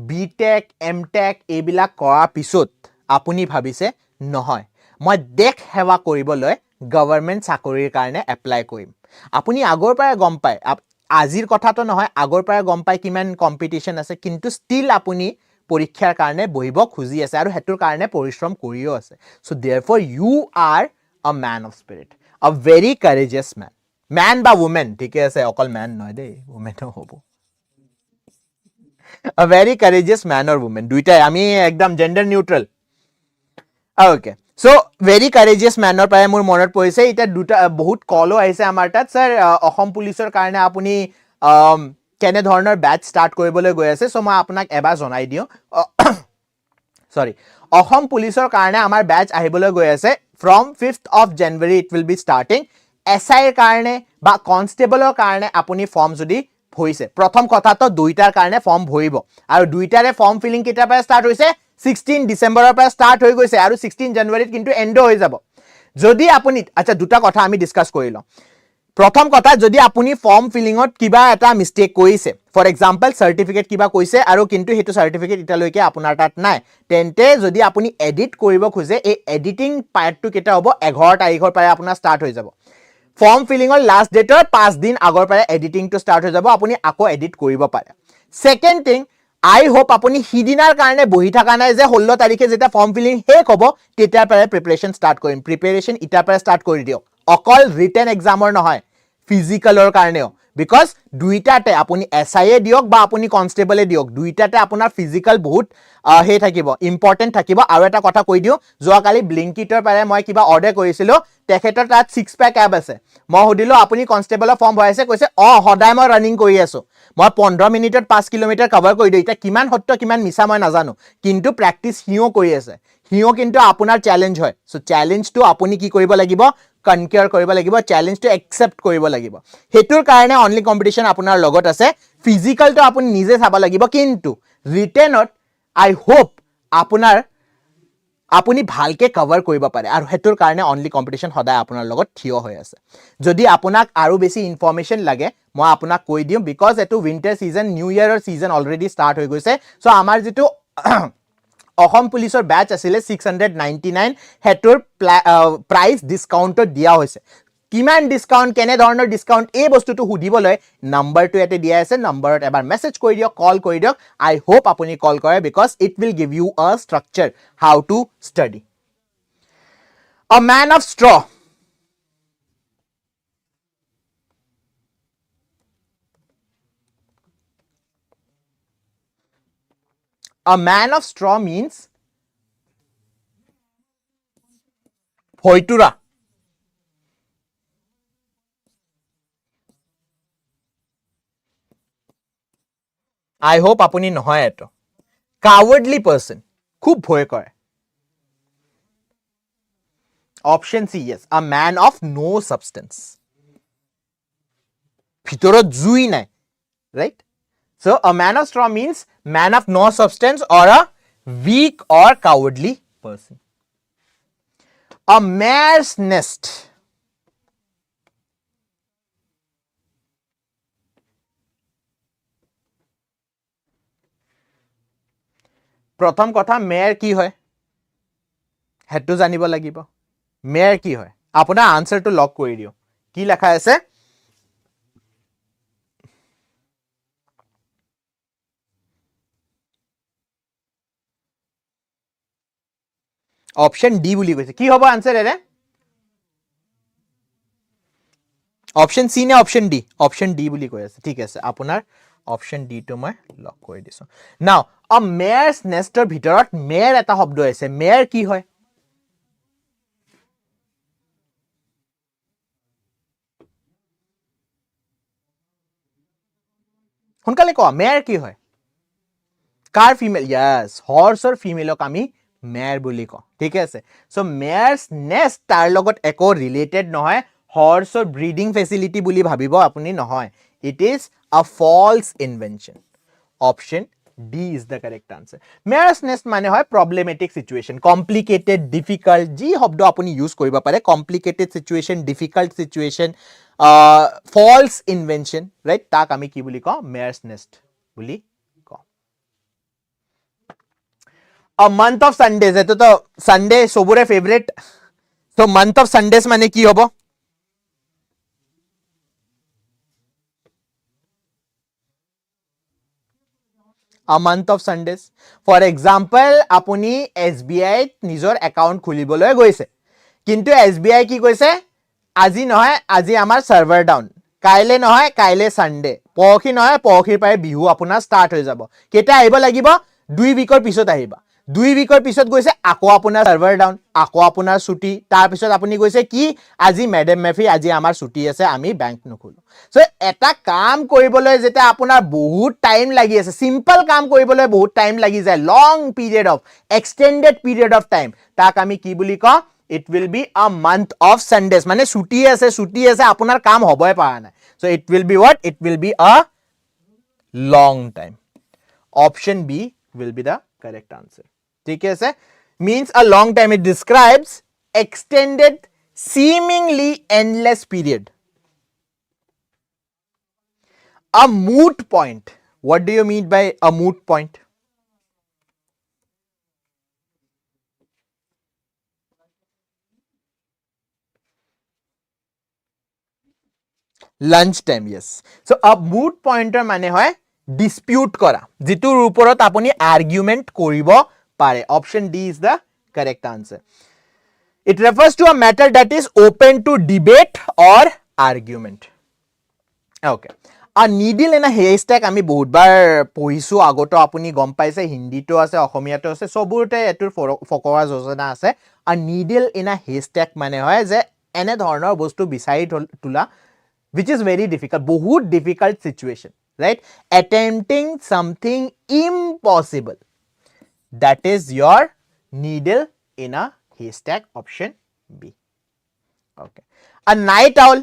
BTech MTech এইবিলাক কৰা পিছত আপুনি ভাবিছে নহয় মই দেখ সেৱা কৰিবলৈ গভৰ্ণমেণ্ট চাকৰিৰ কাৰণে এপ্লাই কৰিম আপুনি আগৰ পৰাই গম পায় আজিৰ কথাটো নহয় আগৰ পৰাই গম পায় কিমান কম্পিটিশন আছে কিন্তু ষ্টিল আপুনি পৰীক্ষাৰ কাৰণে বহিব খুজি আছে আৰু হেতুৰ কাৰণে পৰিশ্ৰম কৰিও আছে so therefore you are a man of spirit a very courageous man বা woman ঠিকে আছে অকল man নহয় দেই woman হ'ব a very courageous man or woman দুইটাই আমি একদম gender neutral okay so very courageous man or পায় মোৰ মনত পৰিছে এটা দুটা বহুত কলো আহিছে আমাৰ তাত স্যাৰ অসম পুলিচৰ কাৰণে আপুনি কেনে ধৰণৰ ব্যাচ ষ্টাৰ্ট কৰিবলৈ গৈ আছে সো মই আপোনাক এবাৰ জনাই দিও sorry অসম পুলিচৰ কাৰণে আমাৰ ব্যাচ আহিবলৈ গৈ আছে from 5th of January it will be starting SI ৰ কাৰণে বা কনষ্টেবলৰ কাৰণে আপুনি ফৰ্ম যদি ভৰিছে প্ৰথম কথা তো দুইটাৰ কাৰণে ফৰ্ম ভৰিব আৰু দুইটাৰে ফৰ্ম ফিলিং কেতিয়াৰ পৰা ষ্টাৰ্ট হৈছে 16 ডিসেম্বৰৰ পৰা ষ্টাৰ্ট হৈ গৈছে আৰু 16 জানুৱাৰীত কিন্তু এন্ড হৈ যাব যদি আপুনি আচ্ছা দুটা কথা আমি ডিসকাস কৰিলো প্ৰথম কথা যদি আপুনি ফৰ্ম ফিলিংত কিবা এটা মিস্টেক কৰিছে ফৰ এক্সাম্পল সাৰ্টিফিকেট কিবা কৈছে আৰু কিন্তু হেতু সাৰ্টিফিকেট ইটালৈকে আপোনাৰ তাত নাই তেন্তে যদি আপুনি এডিট কৰিব খোজে এই এডিটিং পাৰ্টটো কেটা হ'ব 11 তাৰিখৰ পৰা আপোনাৰ ষ্টাৰ্ট হৈ যাব ফৰ্ম ফিলিংৰ লাষ্ট ডেটৰ 5 দিন আগৰ পৰা এডিটিংটো ষ্টাৰ্ট হৈ যাব আপুনি আকৌ এডিট কৰিব পাৰে সেকেন্ড থিং I hope আপুনি হিদিনাৰ কাৰণে বহি থাকা নাই যে 16 তাৰিখে যেটা ফৰ্ম ফিলিং শেষ হ'ব তেতিয়াৰ পৰা প্ৰিপাৰেচন ষ্টাৰ্ট কৰিম প্ৰিপাৰেচন ইটাৰ পৰা ষ্টাৰ্ট কৰি দিও অকল ৰিটেন এক্সামৰ নহয় ফিজিক্যালৰ কাৰণেও বিকজ দুইটাতে আপুনি এসআইএ দিওক বা আপুনি কনষ্টেবলে দিওক দুইটাতে আপোনাৰ ফিজিক্যাল বহুত হে থাকিব ইম্পৰ্টেন্ট থাকিব আৰু এটা কথা কৈ দিও যোৱা কালি ব্লিংকিটৰ পাৰে মই কিবা অৰ্ডাৰ কৰিছিলো তেখেতৰ তাত 6 পেক এব আছে মই হদিলো আপুনি কনষ্টেবলৰ ফৰ্ম ভৰাইছে কৈছে হদাই মই ৰানিং কৰি আছো মই 15 মিনিটত 5 কিলোমিটাৰ কভাৰ কৰি দিও এটা কিমান সত্য কিমান মিছা মই নাজানো কিন্তু প্ৰ্যাকটিস হিও কৰি আছে হিও কিন্তু আপোনাৰ চ্যালেঞ্জ হয় সো চ্যালেঞ্জটো আপুনি কি কৰিব লাগিব কনকিয়াৰ কৰিব লাগিব চ্যালেঞ্জটো একসেপ্ট কৰিব লাগিব হেতুৰ কাৰণে অনলি কম্পিটিশন আপোনাৰ লগত আছে ফিজিক্যালটো আপুনি নিজে চাব লাগিব কিন্তু ৰিটেনত আই হোপ আপুনি ভালকে কভাৰ কৰিব পাৰে আৰু হেতুৰ কাৰণে অনলি কম্পিটিশন সদায় আপোনাৰ লগত থিয় হৈ আছে যদি আপোনাক আৰু বেছি ইনফৰমেশন লাগে মই আপোনাক কৈ দিম বিকজ এটো উইন্টাৰ সিজন নিউ ইয়াৰৰ সিজন অলৰেডি ষ্টাৰ্ট হৈ গৈছে সো আমাৰ যেটো অসম পুলিচৰ বেচ আছিলে 699 হেটোৰ প্ৰাইস ডিসকাউন্টত দিয়া হৈছে কিমান ডিসকাউন্ট কেনে ধৰণৰ ডিসকাউন্ট এই বস্তুটো হুদিবলৈ নাম্বাৰটো এতে দিয়া আছে নাম্বাৰত এবাৰ মেসেজ কৰি দিয়ক কল কৰি দিয়ক আই হোপ আপুনি কল কৰে because it will give you a structure how to study a man of straw A man of straw means Hoitura. I hope apuni nohoy eto. Cowardly person. Khub bhoy kore. Option C, yes. A man of no substance. Bhitorot jui nai. Right? So, a man of straw means man of no substance or a weak or cowardly person. A mare's nest. প্ৰথম কথা mare কি হয় হেতু জানিব লাগিব mare কি হয় আপোনাৰ আনসাৰটো লক কৰি দিও কি লেখা আছে অপশন ডি বুলি কৈছে কি হ'ব আনসাৰ এৰে অপশন সি নে অপশন ডি বুলি কৈ আছে ঠিক আছে আপোনাৰ অপশন ডি টো মই লক কৰি দিছো নাও আ মেয়াৰছ নেষ্টৰ ভিতৰত মেয়াৰ এটা শব্দ আছে মেয়াৰ কি হয় সোনকালে কোৱা মেয়াৰ কি হয় কাৰ ফিমেল यस হৰ্সৰ ফিমেলক আমি মেয়াৰ বুলি কওঁ ঠিক আছে সো মেয়াৰছ নেষ্ট তাৰ লগত একো ৰিলেটেড নহয় হৰ্সৰ ব্রিডিং ফেসিলিটি বুলি ভাবিব আপুনি নহয় it is a false invention option D is the correct answer. Mare's nest মানে হয় problematic situation, complicated, difficult, যি শব্দ আপুনি ইউজ কৰিব পাৰে complicated situation, difficult situation, false invention, right? তাক আমি কি বুলি কওঁ mare's nest বুলি কওঁ। A month of Sundays, এটো তো Sunday সবৰে favorite. So month of Sundays মানে কি হ'ব? A month of Sundays. For example, আপুনি SBI নিজৰ একাউন্ট খুলিবলৈ গৈছে কিন্তু SBI কি কৈছে আজি নহয় আজি আমাৰ সাৰ্ভাৰ ডাউন কাইলে নহয় কাইলে সানডে পৰখি নহয় পৰখিৰ পৰাই বিহু আপোনাৰ স্টাৰ্ট হৈ যাব কেটা আহিব লাগিব 2 উইকৰ পিছত আহিবা 2 উইকৰ পিছত গৈছে আকৌ আপোনাৰ সাৰ্ভাৰ ডাউন আকৌ আপোনাৰ ছুটি তাৰ পিছত আপুনি কৈছে কি আজি মেডাম মেফি আজি আমাৰ ছুটি আছে আমি বেংক নখুলো সো এটা কাম কৰিবলৈ যেটা আপোনাৰ বহুত টাইম লাগি আছে সিম্পল কাম কৰিবলৈ বহুত টাইম লাগি যায় long period of extended period of time তাক আমি কি বুলি কওঁ it will be a month of Sundays মানে ছুটি আছে আপোনাৰ কাম হ'বই পাৰা নাই so it will be what it will be a long time option B will be the correct answer ঠিক আছে means a long time it describes extended seemingly endless period a moot point what do you mean by a moot point lunch time yes so a moot pointer মানে হয় dispute কৰা যিটোৰ ওপৰত আপুনি argument কৰিব পাৰে option D is the correct answer it refers to a matter that is open to debate or argument okay a needle in a haystack আমি বহুতবাৰ পঢ়িছো আগতো আপুনি গম পাইছে হিন্দীটো আছে অসমীয়াটো আছে সবুৰতে এটোৰ ফকৰা যোজনা আছে a needle in a haystack মানে হয় যে এনে ধৰণৰ বস্তু বিচাৰি তোলা which is very difficult বহুত difficult situation right attempting something impossible that is your needle in a haystack option B okay a night owl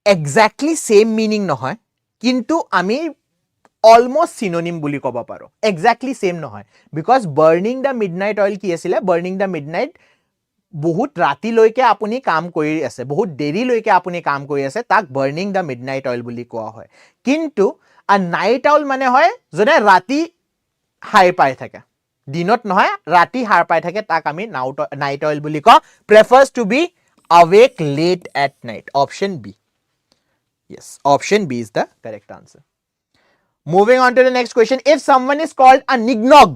exactly same meaning নহয় কিন্তু আমি অলমষ্ট চিনোনিম বুলি ক'ব পাৰো এক্স্যাক্টলি সেম নহয় because burning the midnight oil কি আছিলে বাৰ্নিং দ্য মিডনাইট বহুত ৰাতিলৈকে আপুনি কাম কৰি আছে বহুত দেৰিলৈকে আপুনি কাম কৰি আছে তাক বাৰ্নিং দ্য মিডনাইট অইল বুলি কোৱা হয় কিন্তু আ নাইট অউল মানে হয় যদি ৰাতি হাই পাই থাকে দিনত নহয় ৰাতি হাৰ পাই থাকে তাক আমি নাইট অইল বুলি কওঁ prefers to be awake late at night option B yes option B is the correct answer moving on to the next question if someone is called a nignog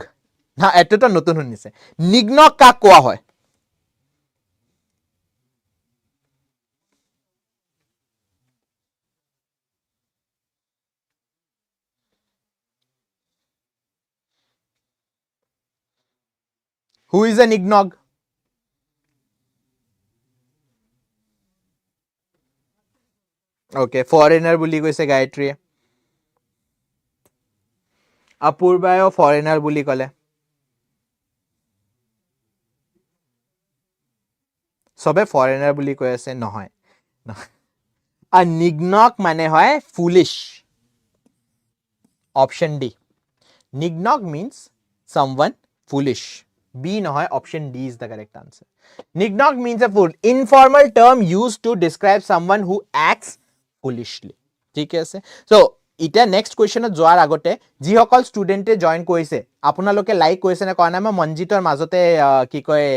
না এটো তো নতুন শুনিছে নিগ্নক কাক কোৱা হয় who is a nignog okay foreigner বুলি কৈছে গায়ত্ৰীয়ে অপূৰ্বায়ো foreigner বুলি ক'লে সবে foreigner বুলি কৈ আছে নহয় a nignog মানে হয় foolish option D nignog means someone foolish B নহয় option D is the correct answer nignog means a fool informal term used to describe someone who acts foolishly ঠিক আছে so এটা নেক্সট কোৱেশ্চনত যোৱাৰ আগতে যিসকল ষ্টুডেন্টে join কৰিছে আপোনালোকে লাইক কৰিছে নে কৰা নাই মই মনজিতৰ মাজতে কি কয়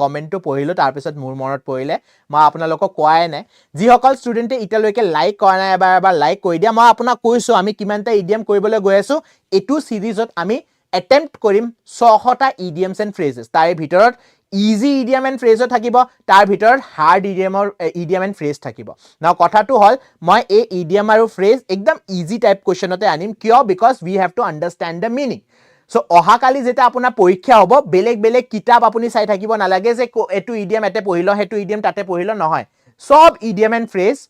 কমেন্টটো পঢ়িলো তাৰ পিছত মোৰ মনত পৰিলে মই আপোনালোকক কোৱাই নাই যিসকল ষ্টুডেন্টে ইটালৈকে লাইক কৰা নাই এবাৰ লাইক কৰি দিয়া মই আপোনাক কৈছো আমি কিমানটা ইডিয়াম কৰিবলৈ গৈ আছো এটো সিৰিজত আমি attempt কৰিম 600টা idioms and phrases তাৰে ভিতৰত easy idiom and phrase থাকিব তাৰ ভিতৰত hard idiom and phrase থাকিব নাও কথাটো হল মই এই idiom আৰু phrase একদম easy type questionতে আনিম কিয় because we have to understand the meaning so অহাকালি যেটা আপোনাৰ পৰীক্ষা হ'ব বেলেগ বেলেগ কিতাপ আপুনি চাই থাকিব নালাগে যে এটো idiom এতে পঢ়িলো হেতু idiom তাতে পঢ়িলো নহয় সব idiom and phrase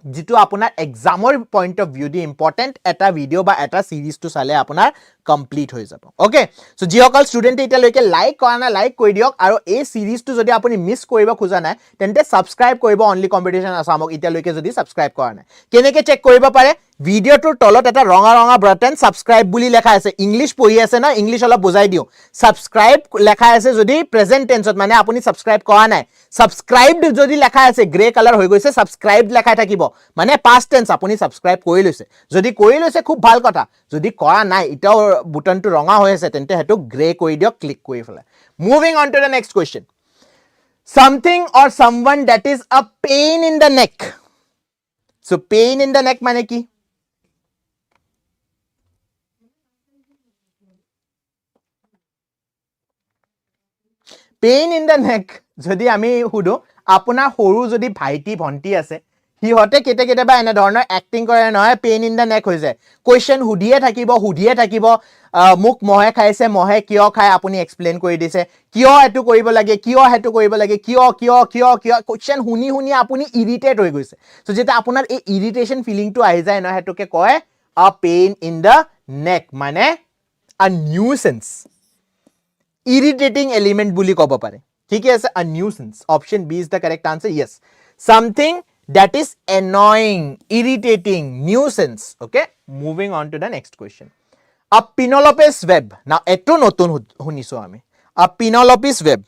जितु আপোনাৰ এক্সামৰ পইণ্ট অফ ভিউ দি ইম্পৰ্টেন্ট এটা ভিডিও বা এটা সিৰিজ টু চালে আপোনাৰ কমপ্লিট হৈ যাব ওকে সো যিসকল ষ্টুডেন্ট এটা লৈকে লাইক কৰা না লাইক কৰি দিয়ক আৰু এই সিৰিজটো যদি আপুনি মিস কৰিব খোজা নাই তেন্তে সাবস্ক্ৰাইব কৰিব অনলি কম্পিটিশন আসামক এটা লৈকে যদি সাবস্ক্ৰাইব কৰা নাই কেনেকে চেক কৰিব পাৰে ভিডিওটোৰ তলত এটা ৰঙা ৰঙা বাটন সাবস্ক্ৰাইব বুলি লেখা আছে ইংলিশ পঢ়ি আছে না ইংলিশ অলপ বুজাই দিও সাবস্ক্ৰাইব লেখা আছে যদি প্ৰেজেন্ট টেন্সত মানে আপুনি সাবস্ক্ৰাইব কৰা নাই সাবস্ক্ৰাইবড যদি লেখা আছে গ্ৰে কালাৰ হৈ গৈছে সাবস্ক্ৰাইবড লেখা থাকিব মানে পাস্ট টেন্স আপুনি সাবস্ক্ৰাইব কৰি লৈছে যদি কৰি লৈছে খুব ভাল কথা যদি কৰা নাই ইটাও বুটনটো ৰঙা হৈ আছে তেন্তে হেতু গ্ৰে কৰি দিয়ক ক্লিক কৰি ফেলে moving on to the next question something or someone that is a pain in the neck so pain in the neck মানে কি pain in the neck যদি আমি হুদো আপোনাৰ হৰু যদি ভাইটি ভন্টি আছে হিহতে কেতে কেতে বা এনে ধৰণৰ এক্টিং কৰে নহয় পেইন ইন দা নেক হৈ যায় কোৱেশ্চন হুডিয়ে থাকিব মুখ মহে খাইছে মহে কিয় খায় আপুনি এক্সপ্লেইন কৰি দিছে কিয় এটো কৰিব লাগে কিয় হেতু কৰিব লাগে কিয় কোৱেশ্চন শুনি আপুনি ইৰিটেট হৈ গৈছে সো যেটা আপোনাৰ এই ইৰিটেশন ফিলিংটো আহি যায় নহয় হেতুকে কয় আ পেইন ইন দা নেক মানে আ নিউসেন্স irritating element বুলি ক'ব পাৰে ঠিক আছে a nuisance option B is the correct answer yes something that is annoying irritating nuisance okay moving on to the next question a Penelope's web now eto notun huniso ami a Penelope's web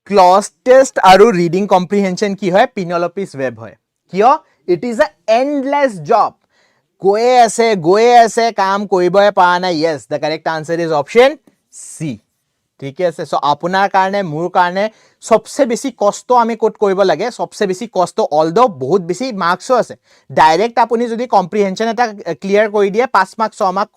cloze test আৰু reading comprehension কি হয় Penelope's web হয় কিয় it is a endless job গৈয়ে আছে কাম কৰিবই পৰা নাই yes the correct answer is option C ঠিক আছে সো আপোনাৰ কাৰণে মোৰ কাৰণে সবসে বেছি কষ্ট আমি কোট কৰিব লাগে সবসে বেছি কষ্ট অলদো বহুত বেছি মাৰ্কসও আছে ডাইৰেক্ট আপুনি যদি কম্প্ৰিহেনশন এটা ক্লিয়াৰ কৰি দিয়ে 5 মাৰ্ক 6 মাৰ্ক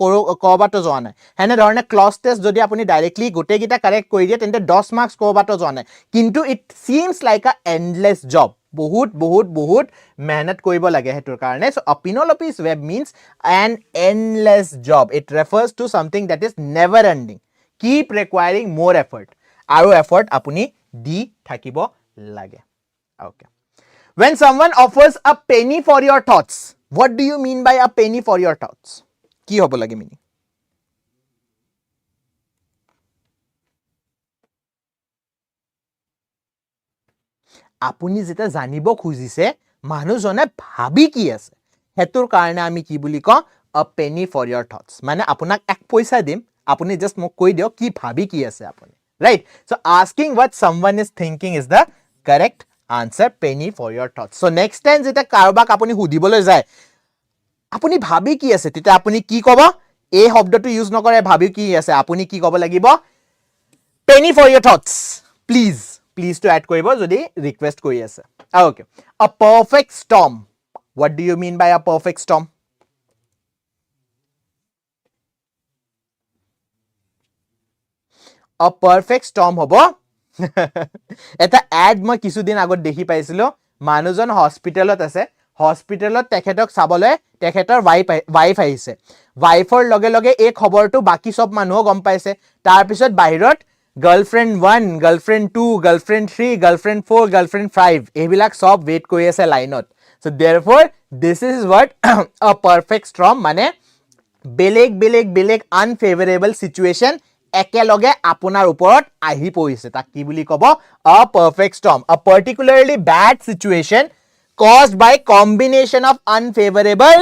কোবাটো যোৱা নাই হেনে ধৰণে ক্লজ টেষ্ট যদি আপুনি ডাইৰেক্টলি গোটেইকিটা কাৰেক্ট কৰি দিয়ে তেন্তে 10 মাৰ্কস কোবাটো যোৱা নাই কিন্তু ইট সিমস লাইক আ এন্ডলেস জব বহুত mehnat কৰিব লাগে হেতুৰ কাৰণে so a pinolopis web means an endless job it refers to something that is never ending keep requiring more effort আৰু effort আপুনি দি থাকিব লাগে okay when someone offers a penny for your thoughts what do you mean by a penny for your thoughts কি হ'ব লাগে mini আপুনি যেটা জানিব খুজিছে মানুহজনে ভাবি কি আছে হেতুৰ কাৰণে আমি কি বুলি ক a penny for your thoughts মানে আপোনাক এক পইচা দিম আপুনি জাস্ট মোক কৈ দিও কি ভাবি কি আছে আপুনি right so asking what someone is thinking is the correct answer penny for your thoughts so next time যেটা কাৰোবাক আপুনি হুদিবলৈ যায় আপুনি ভাবি কি আছে তেতিয়া আপুনি কি কব এই শব্দটো ইউজ নকৰে ভাবি কি আছে আপুনি কি কব লাগিব penny for your thoughts please to add কৰিব যদি request কৰি আছে okay a perfect storm what do you mean by a perfect storm a perfect storm হ'ব এটা ad মই কিছুদিন আগত দেখি পাইছিলো মানুহজন হস্পিটেলত আছে হস্পিটেলত তেখেতক চাবলৈ তেখেতৰ ওয়াইফ আহিছে ওয়াইফৰ লগে লগে এই খবৰটো বাকি সব মানুহ গম পাইছে তাৰ পিছত বাহিৰত girlfriend 1 girlfriend 2 girlfriend 3 girlfriend 4 girlfriend 5 এইবিলাক সব ওয়েট কৰি আছে লাইনত so therefore this is what a perfect storm মানে বেলেগ unfavorable situation একেলগে আপোনাৰ ওপৰত আহি পৰিছে তাক কি বুলি কব a perfect storm a particularly bad situation caused by combination of unfavorable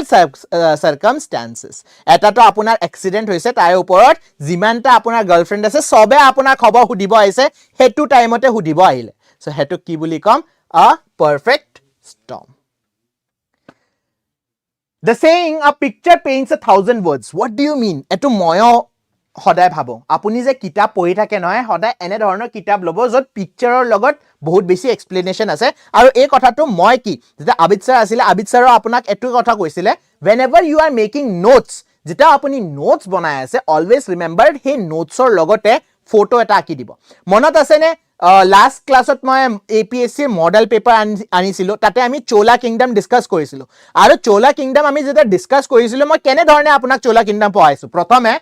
circumstances এটা তো আপোনাৰ এক্সিডেন্ট হৈছে তাৰ ওপৰত জিমানটা আপোনাৰ গাৰ্লফ্ৰেন্ড আছে সবে আপোনাৰ খবৰ হুদিব আইছে হেতু টাইমতে হুদিব আহিলে সো হেতু কি বুলি কম a perfect storm the saying a picture paints 1,000 words what do you mean এটো ময় সদায় ভাবো আপুনি যে কিতাপ পঢ়ি থাকে নহয় সদায় এনে ধৰণৰ কিতাপ লব যত পিকচাৰৰ লগত বহুত বেছি এক্সপ্লেনেশন আছে আৰু এই কথাটো মই কি যেটা আবিদ স্যাৰ আছিল আবিদ স্যাৰও আপোনাক এটো কথা কৈছিলে whenever you are making notes যেটা আপুনি নোটস বনাই আছে অলৱেজ ৰিমেম্বাৰ হে নোটছৰ লগতে ফটো এটা আকি দিব মনত আছে নে লাষ্ট ক্লাছত মই এপিএসসি মডেল পেপাৰ আনিছিলো তাতে আমি চোলা কিংডম ডিসকাস কৰিছিলো আৰু চোলা কিংডম আমি যেটা ডিসকাস কৰিছিলো মই কেনে ধৰণে আপোনাক চোলা কিংডম পঢ়াইছো প্ৰথমে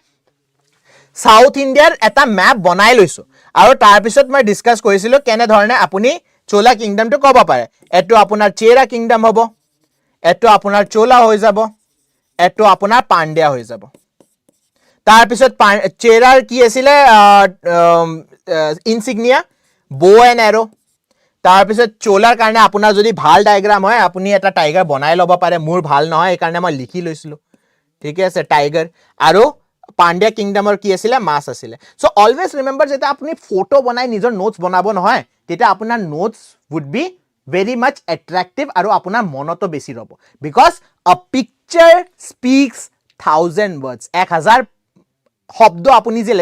সাউথ ইন্ডিয়াৰ এটা ম্যাপ বনাই লৈছো আৰু তাৰ পিছত মই ডিসকাস কৰিছিলো কেনে ধৰণে আপুনি চোলা কিংডমটো ক'ব পাৰে এটো আপোনাৰ চেৰা কিংডম হ'ব এটো আপোনাৰ চোলা হৈ যাব এটো আপোনাৰ পাণ্ড্য়া হৈ যাব তাৰ পিছত চেৰাৰ কি আছিল ইনসিগনিয়া বো এন্ড এৰো তাৰ পিছত চোলাৰ কাৰণে আপোনাৰ যদি ভাল ডায়াগ্ৰাম হয় আপুনি এটা টাইগাৰ বনাই লব পাৰে মোৰ ভাল নহয় এই কাৰণে মই লিখি লৈছিলো ঠিক আছে টাইগাৰ আৰু পাণ্ড্য়া কিংডমৰ কি আছিল মাছ আছিল সো অলৱেজ ৰিমেম্বাৰ যেটা আপুনি ফটো বনাই নিজৰ নোটস বনাব নহয় তেটা আপোনাৰ notes would be very much attractive আৰু আপোনাৰ মনতো বেছি ৰব because a picture speaks 1,000 words 1000 শব্দ আপুনি যে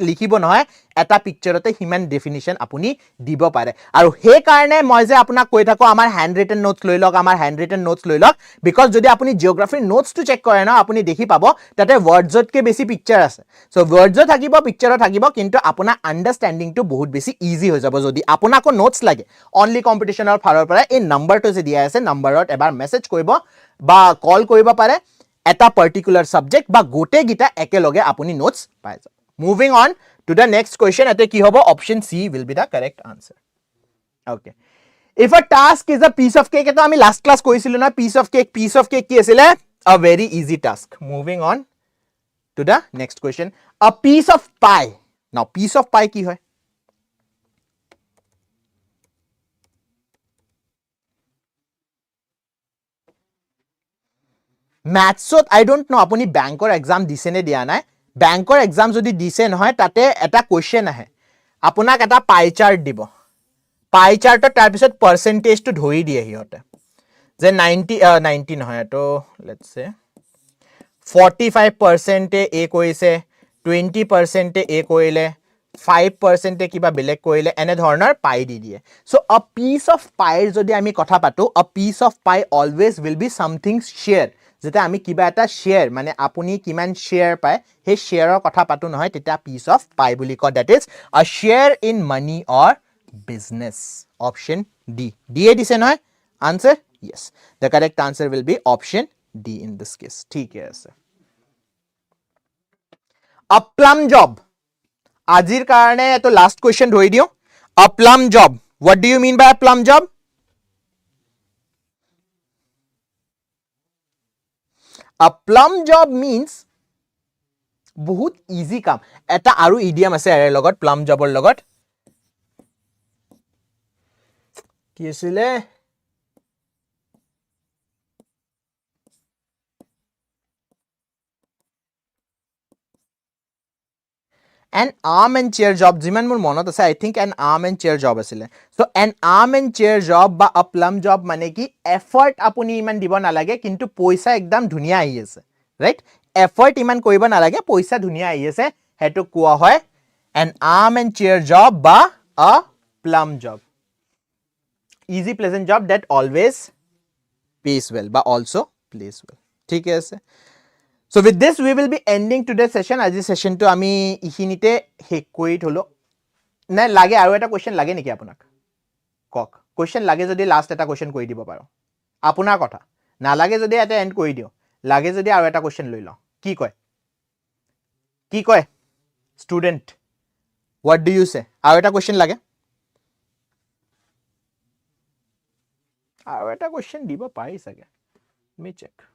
লিখিব নহয় এটা পিকচাৰতে হিমান ডেফিনিশন আপুনি দিব পাৰে আৰু হে কাৰণে মই যে আপোনাক কৈ থাকো আমাৰ হ্যান্ড ৰিটেন নোটস লৈ লওক বিকজ যদি আপুনি জিওগ্ৰাফিৰ নোটসটো চেক কৰে না আপুনি দেখি পাব তাতে ওয়াৰ্ডজতকে বেছি পিকচাৰ আছে সো ওয়াৰ্ডজত থাকিব পিকচাৰত থাকিব কিন্তু আপোনাৰ আন্ডাৰষ্টেণ্ডিংটো বহুত বেছি ইজি হৈ যাব যদি আপোনাকো নোটস লাগে অনলি কম্পিটিশনৰ ফালৰ পৰা এই নম্বৰটো যে দিয়া আছে নম্বৰত এবাৰ মেসেজ কৰিব বা কল কৰিব পাৰে এটা পার্টিকুলার সাবজেক্ট বা গোটে গিটা একেলগে আপুনি নোটস পাই যাব moving on to the next question এতে কি হ'ব option C will be the correct answer okay if a task is a piece of cake এটা আমি লাস্ট ক্লাস কইছিল না পিস অফ কেক কি আছিল a very easy task moving on to the next question আ piece of পাই নাও piece of পাই কি হয় ম্যাথছত আই ডোন্ট নো আপুনি ব্যাংকৰ এক্সাম দিছে নে দিয়া নাই ব্যাংকৰ এক্সাম যদি দিছে নহয় তাতে এটা কোয়েশ্চন আহে আপোনাক এটা পাই চাৰ্ট দিব পাই চাৰ্টত তাৰ পিছত পাৰ্সেন্টেজটো ধৰি দিয়ে হিহতে যে 90 নহয় তো লেটস সে 45% এ কৈছে 20% এ কইলে 5% কিবা বেলেগ কইলে এনে ধৰণৰ পাই দি দিয়ে সো আ পিস অফ পাইৰ যদি আমি কথা পাতো আ পিস অফ পাই always will be something share যেটা আমি কিবা এটা শেয়াৰ মানে আপুনি কিমান শেয়াৰ পায় হে শেয়াৰৰ কথা পাতো নহয় তেটা পিস অফ পাই বুলি কয় দ্যাট ইজ আ share in money or business option D দিয়ে দিছে নহয় Answer? Yes. The correct answer will be option D in this case. ठीक है sir. A plum job. আজিৰ কাৰণে এটো last question ধৰি দিও. A plum job. What do you mean by a plum job? A plum job means বহুত easy কাম. এটা আৰু idiom আছে এৰ লগত plum jobৰ লগত. কি আছিলে? An arm and chair job, jiman mur monot ase, I think an arm and chair job asile. So an arm and chair job ba a plum job mane ki effort apuni iman dibo nalage kintu poisa ekdam dhuniya ahi ase, right? Effort iman koiba nalage, poisa dhuniya ahi ase, hetu koa hoy an arm and chair job ba a plum job. Easy pleasant job that always pays well ba also plays well. ठीक है ase. So with this we will be ending today's session. Aji session to ami ihinite hek koi tholo. Na lage aru eta question lage niki apunak? Kok. Question lage jodi last eta question koi dibo paro. Apunar kotha. Na lage jodi eta end koi dio. Lage jodi aru eta question loi lo. Ki koy? Ki koy? Student. What do you say? Aru eta question lage? Aru eta question dibo pai sage. Let me check.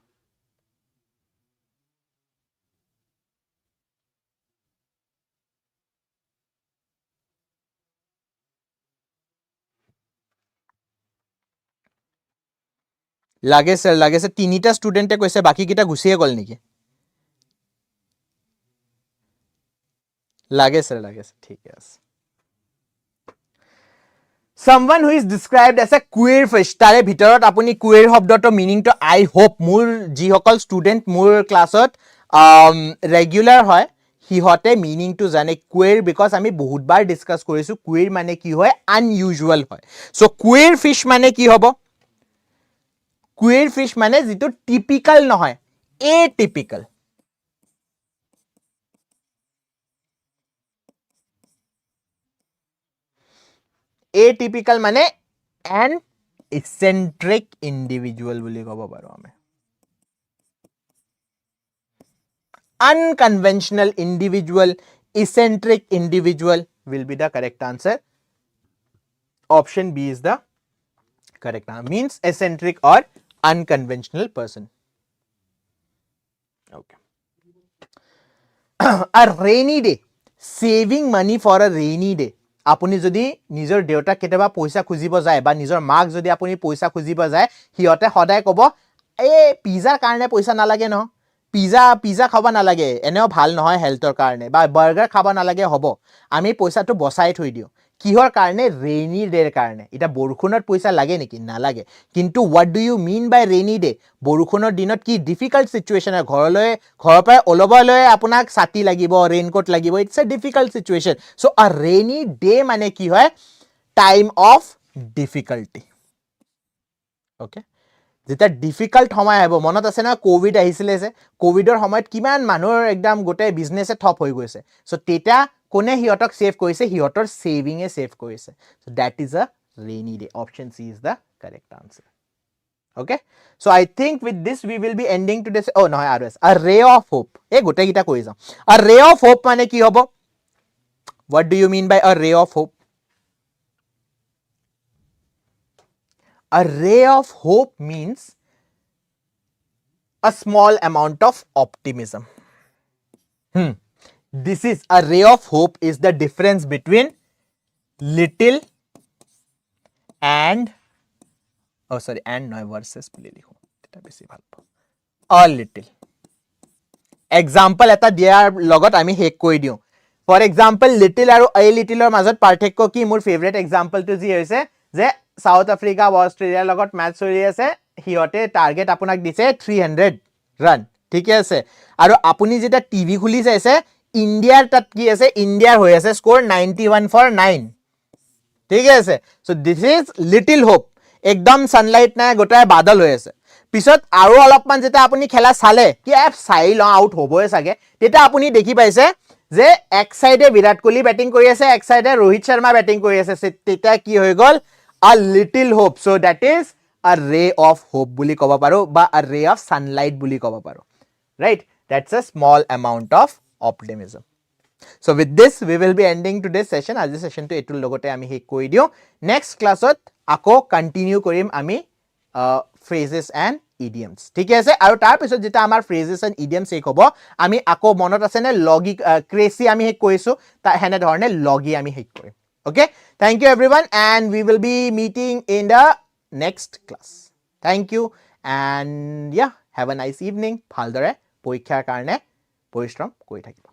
লাগে sir লাগে sir তিনিটা স্টুডেন্টে কইছে বাকি কিটা গুছিয়ে গল নেকি লাগে sir ঠিক আছে someone who is described as a queer fish তাৰে ভিতৰত আপুনি queer শব্দটো মিনিংটো আই হোপ মোৰ যি সকল স্টুডেন্ট মোৰ ক্লাছত ৰেগুলাৰ হয় হিহতে মিনিংটো জানে queer because আমি বহুতবাৰ ডিসকাস কৰিছো queer মানে কি হয় unusual হয় সো queer fish মানে কি হ'ব queer fish মানে যেটো টিপিক্যাল নহয় atypical atypical মানে an eccentric individual বুলি ক'ব পাৰো আমি unconventional individual eccentric individual will be the correct answer option B is the correct answer means eccentric or unconventional person okay a rainy day saving money for a rainy day আপুনি যদি নিজৰ দেউতা কেতিয়াবা পইচা খুজিব যায় বা নিজৰ মাক যদি আপুনি পইচা খুজিব যায় হিয়তে সদায় ক'ব এ পিজাৰ কাৰণে পইচা নালাগে ন পিজা খাবা নালাগে এনেও ভাল নহয় হেলথৰ কাৰণে বা বাৰ্গাৰ খাবা নালাগে হ'ব আমি পইচাটো বচাই থৈ দিও কিহৰ কাৰণে ৰেইনি ডেৰ কাৰণে এটা বৰখুনৰ পইচা লাগে নেকি নালাগে কিন্তু what do you mean by rainy day বৰখুনৰ দিনত কি ডিফিকাল্ট সিচুৱেচন ঘৰলৈ ঘৰৰ পৰা ওলবলৈ আপোনাক ছাতি লাগিব ৰেইনকোট লাগিব it's a difficult situation so আ ৰেইনি ডে মানে কি হয় টাইম অফ ডিফিকাল্টি ওকে যেটা ডিফিকাল্ট সময় আহিব মনত আছে না কোভিড আহিছিলে যে কোভিডৰ সময়ত কিমান মানুহৰ একদম গোটে বিজনেছে ঠপ হৈ গৈছে সো তেটা কোনে হিয়টক সেভ কৰিছে হিয়টৰ সেভিং এ সেভ কৰিছে so that is a rainy day option C is the correct answer okay so I think with this we will be ending today's ও নহয় আৰু আ ৰে অফ হোপ এ গোটে গিটা কৈ যাও আ ৰে অফ হোপ মানে কি হ'ব what do you mean by a ray of hope a ray of hope means a small amount of optimism this is a ray of hope is the difference between little and oh sorry and no versus বুলি লিখো এটা বেছি ভাল পাও a little example এটা দিয়াৰ লগত আমি হেক কৈ দিও for example little আৰু a little ৰ মাজত পাৰ্থক্য কি মোৰ ফেভাৰিট এক্সাম্পল টো যি হৈছে যে সাউথ আফ্ৰিকা বা অস্ট্ৰেলিয়াৰ লগত ম্যাচ হৈ আছে হিয়তে টাৰ্গেট আপোনাক দিছে 300 ৰান ঠিক আছে আৰু আপুনি যেটা টিভি খুলি চাইছে ইন্ডিয়াৰ তাত কি আছে ইন্ডিয়াৰ হৈ আছে স্কোৰ 91 for 9 ঠিক আছে so this is little hope একদম সানলাইট নাই গোটাই বাদল হৈ আছে পিছত আৰু অলপমান যেটা আপুনি খেলা চালে কি এফ চাইল আউট হ'বই সাগে তেটা আপুনি দেখি পাইছে যে এক সাইডে বিৰাট কোহলি ব্যাটিং কৰি আছে এক সাইডে ৰোহিত শৰ্মা ব্যাটিং কৰি আছে তেটা কি হৈ গল a little hope so that is a ray of hope বুলি ক'ব পাৰো বা a ray of sunlight বুলি ক'ব পাৰো, right? That's a small amount of optimism. So with this we will be ending today's session. আজি session to etul logote ami hek koi diu. Next class ot ako continue korim ami phrases and idioms. ঠিক আছে, আৰু তাৰ পিছত যেটা আমাৰ phrases and idioms hek hobo ami ako monot ase ne logi crazy ami hek koisu ta hene dhorne logi ami hek korim. Okay, thank you everyone and we will be meeting in the next class. Thank you and yeah, have a nice evening. ভালদৰে পৰীক্ষাৰ কাৰণে পৰিশ্ৰম কৰি থাকিব.